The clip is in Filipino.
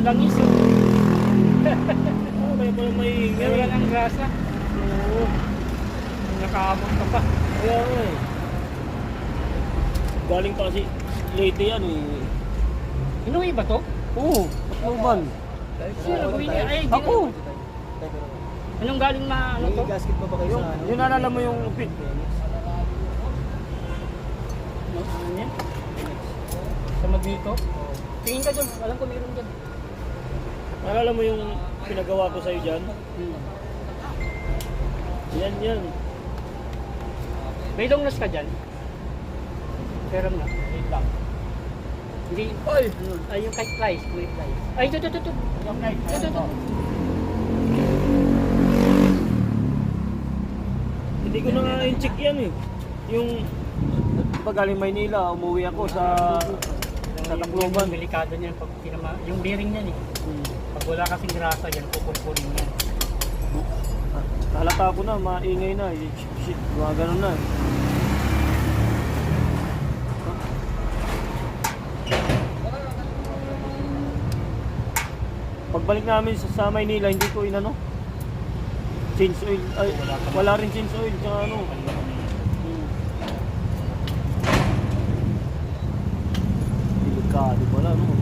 Walang langis. Oh. Kaya pala may ingay. Wala ng grasa. Oo. Nakahamon ka pa. Kaya nga eh. Galing pa kasi Leyte yan eh. Inuwi ba to? Oo, Patluban. Sino nag-uwi niya? Ay, di Ako! na- Anong galing ano to? Gasket pa ba kayo Yung, sa ano? yun naalala mo yung pit. Ano yan? Sa Magneto? Tingin ka dyan. Alam ko meron dyan. Naalala mo yung pinagawa ko sa'yo dyan? Yan. May longnas ka dyan? Pero na. Wait lang. Hindi. Oy! Ay, yung kite flies. Wait flies. Ay, ito. Yung kite flies. Ito. Hindi ko na nga in-check yan eh. Yung pag galing Maynila, umuwi ako sa Tacloban. Yung delikado niyan pag yung bearing niyan eh. Pag wala kasing grasa yan, pupulpulin yan. Halata ko na, maingay na. Shit, mga ganun na. Pagbalik namin sa Maynila, hindi ko inano. Change oil. Ay, wala rin change oil. Tsaka ano. Delikado pala, no?